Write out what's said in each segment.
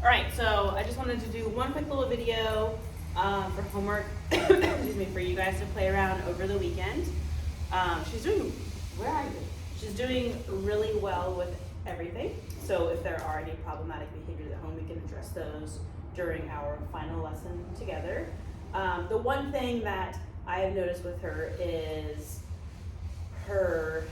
All right, so I just wanted to do one quick little video for homework, excuse me, for you guys to play around over the weekend. She's doing, where are you? She's doing really well with everything. So if there are any problematic behaviors at home, we can address those during our final lesson together. The one thing that I have noticed with her is her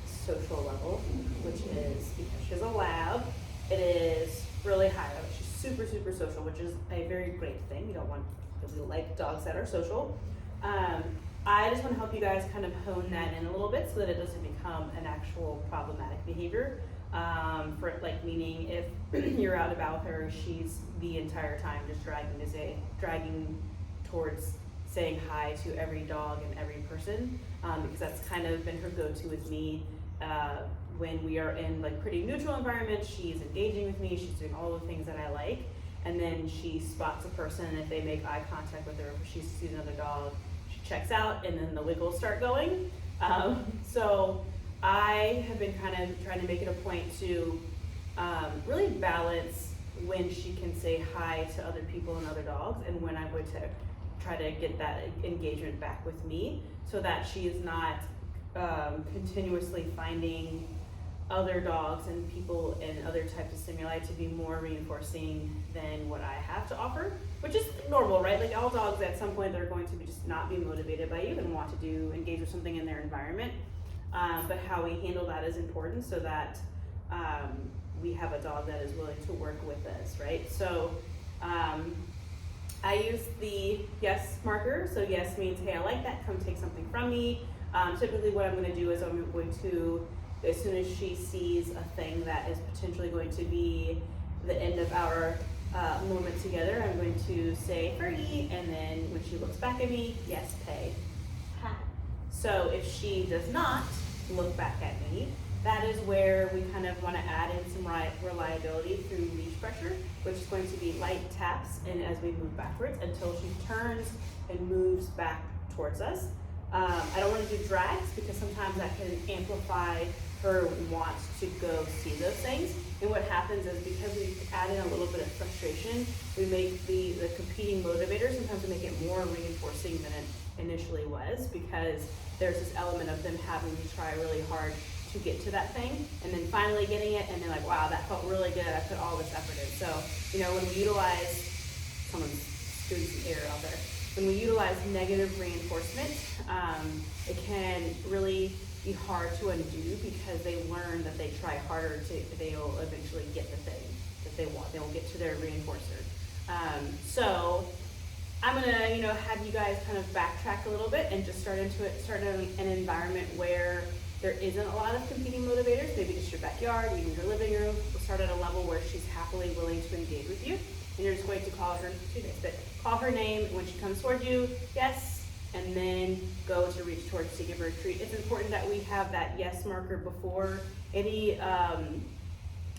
social level, which is, because she's a lab, it is really high. She's super, super social, which is a very great thing. We don't want, because we like dogs that are social. I just want to help you guys kind of hone that in a little bit so that it doesn't become an actual problematic behavior. For like, meaning if you're out and about with her, she's the entire time just dragging towards saying hi to every dog and every person, because that's kind of been her go-to with me. When we are in like pretty neutral environments, she's engaging with me, she's doing all the things that I like, and then she spots a person, and if they make eye contact with her, if she sees another dog, she checks out, and then the wiggles start going. So I have been kind of trying to make it a point to really balance when she can say hi to other people and other dogs, and when I'm going to try to get that engagement back with me, so that she is not continuously finding other dogs and people and other types of stimuli to be more reinforcing than what I have to offer, which is normal, right? Like, all dogs at some point they're going to be just not be motivated by you and want to engage with something in their environment. But how we handle that is important, so that we have a dog that is willing to work with us, right? So I use the yes marker. So yes means, hey, I like that, come take something from me. Typically what I'm going to do is I'm going to, as soon as she sees a thing that is potentially going to be the end of our moment together, I'm going to say Fergie, and then when she looks back at me, yes, pay. Ha. So if she does not look back at me, that is where we kind of want to add in some reliability through leash pressure, which is going to be light taps, and as we move backwards until she turns and moves back towards us. I don't want to do drags, because sometimes that can amplify her want to go see those things. And what happens is, because we add in a little bit of frustration, we make the competing motivator, sometimes we make it more reinforcing than it initially was, because there's this element of them having to try really hard to get to that thing, and then finally getting it, and they're like, wow, that felt really good, I put all this effort in. So, when we utilize, someone's doing some air out there. When we utilize negative reinforcement, it can really be hard to undo, because they learn that they try harder they'll eventually get the thing that they want. They will get to their reinforcer. So I'm gonna, have you guys kind of backtrack a little bit and just start in an environment where there isn't a lot of competing motivators, maybe just your backyard, even your living room. We'll start at a level where she's happily willing to engage with you. And you're just going to call her name when she comes towards you, yes, and then go to reach towards to give her a treat. It's important that we have that yes marker before any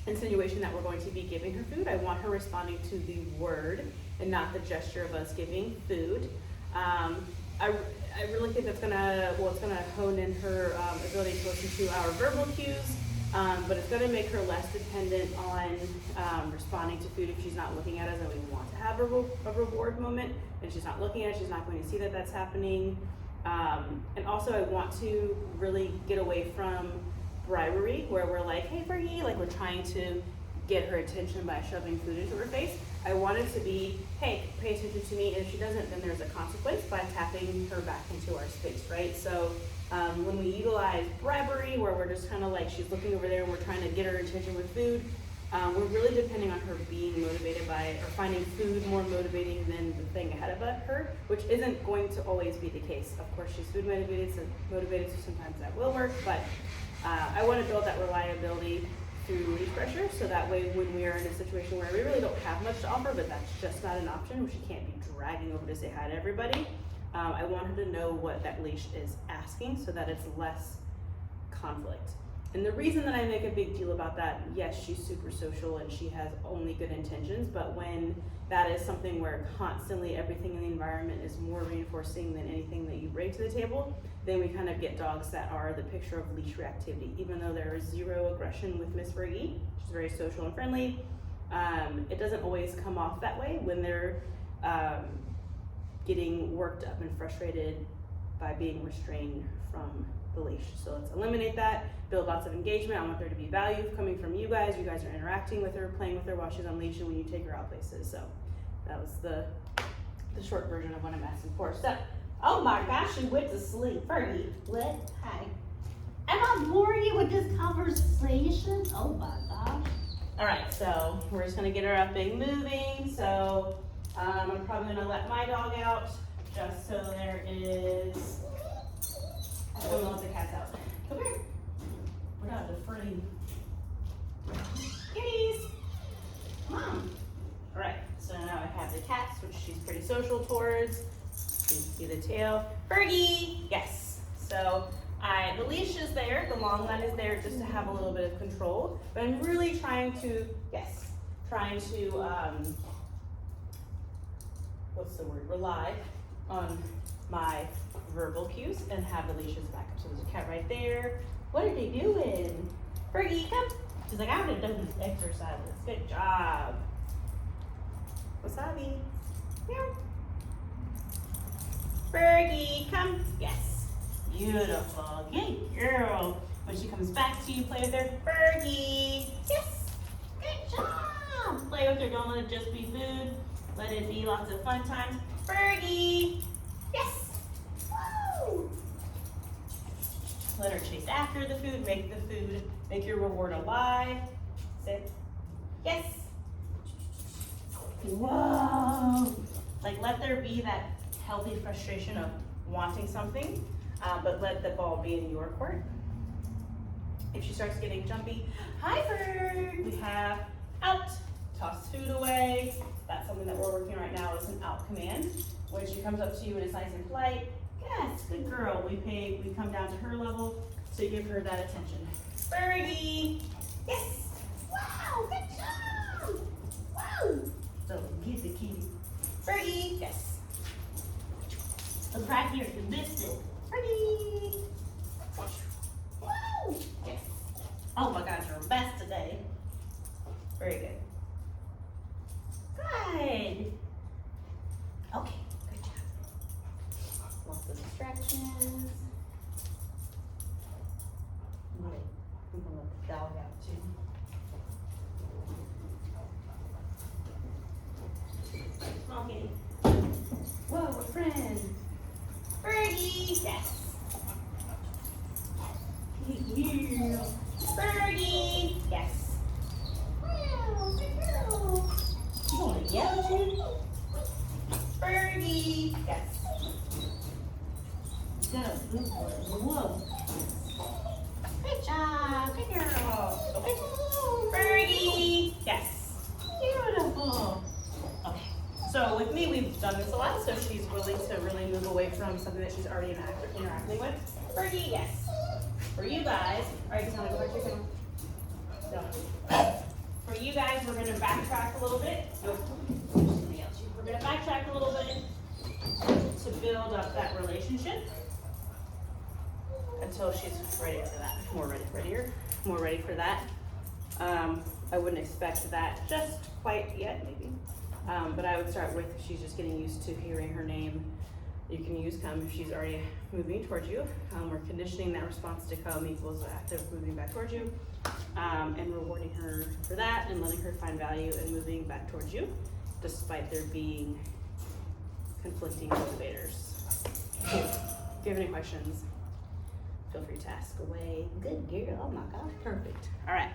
insinuation that we're going to be giving her food. I want her responding to the word and not the gesture of us giving food. I really think that's it's gonna hone in her ability to listen to our verbal cues. But it's going to make her less dependent on responding to food if she's not looking at us, and we want to have a reward moment, and she's not looking at it, she's not going to see that that's happening. And also I want to really get away from bribery, where we're like, hey Fergie, like we're trying to get her attention by shoving food into her face. I want it to be, hey, pay attention to me, and if she doesn't, then there's a consequence by tapping her back into our space, right? So when we utilize bribery, where we're just kind of like, she's looking over there and we're trying to get her attention with food, we're really depending on her being motivated by, or finding food more motivating than the thing ahead of her, which isn't going to always be the case. Of course, she's food motivated, so sometimes that will work, but I want to build that reliability through leash pressure, so that way when we are in a situation where we really don't have much to offer, but that's just not an option, where she can't be dragging over to say hi to everybody, I want her to know what that leash is asking, so that it's less conflict. And the reason that I make a big deal about that, yes, she's super social and she has only good intentions, but when that is something where constantly everything in the environment is more reinforcing than anything that you bring to the table, then we kind of get dogs that are the picture of leash reactivity. Even though there is zero aggression with Miss Fergie, she's very social and friendly, It doesn't always come off that way when they're getting worked up and frustrated by being restrained from the leash. So let's eliminate that, build lots of engagement. I want there to be value coming from you guys. You guys are interacting with her, playing with her while she's on leash and when you take her out places. So that was the short version of what I'm asking for. So, oh my gosh, she went to sleep. Fergie, what? Hi. Am I boring you with this conversation? Oh my gosh. all right, so we're just gonna get her up and moving. So I'm probably gonna let my dog out just so there is, I'm gonna let the cats out. Come here. We're not deferring. Kitties. Come on. All right, so now I have the cats, which she's pretty social towards. You can see the tail. Fergie, yes. So the leash is there, the long line is there just to have a little bit of control, but I'm really trying to, what's the word, rely on my verbal cues and have the leashes back up. So there's a cat right there. What are they doing? Fergie, come. She's like, I would have done these exercises. Good job. Wasabi. Meow. Fergie, come. Yes. Beautiful. Yay, girl. When she comes back to you, play with her. Fergie. Yes. Good job. Play with her. Don't let it just be food. Let it be lots of fun times. Fergie. Yes. Woo. Let her chase after the food. Make your reward alive. Sit. Yes. Whoa. Like, let there be that healthy frustration of wanting something, but let the ball be in your court. If she starts getting jumpy, hi bird, we have out, toss food away. That's something that we're working right now is an out command. When she comes up to you and is nice and polite, yes, good girl. We come down to her level to give her that attention. Fergie, yes, wow, good job, wow. So get the kitty. Fergie, yes. Look right here, you missed it. Fergie. Woo! Yes. Oh my gosh, you're best today. Very good. Good. Okay, good job. Lots of distractions. Wait, I'm gonna let the dog out too. Come on, kitty. Whoa, a friend. Fergie, yes. Yeah. Fergie, yes. Wow, good girl. You want to yell at you? Fergie, yes. Good, good boy. Whoa. Good job, good girl. Okay. Fergie, yes. Beautiful. Okay. So with me, we've done this a lot, so she's willing to really move away from something that she's already interacting with. Fergie, yes. For you guys, all right, Cassandra, go back to your camera. So, for you guys, we're gonna backtrack a little bit. We're gonna backtrack a little bit to build up that relationship until she's ready for that. More ready for that. I wouldn't expect that just quite yet, maybe. But I would start with if she's just getting used to hearing her name. You can use come if she's already moving towards you. We're conditioning that response to come equals active moving back towards you, and rewarding her for that and letting her find value in moving back towards you, despite there being conflicting motivators. If you have any questions, feel free to ask away. Good girl, oh my gosh, perfect. All right.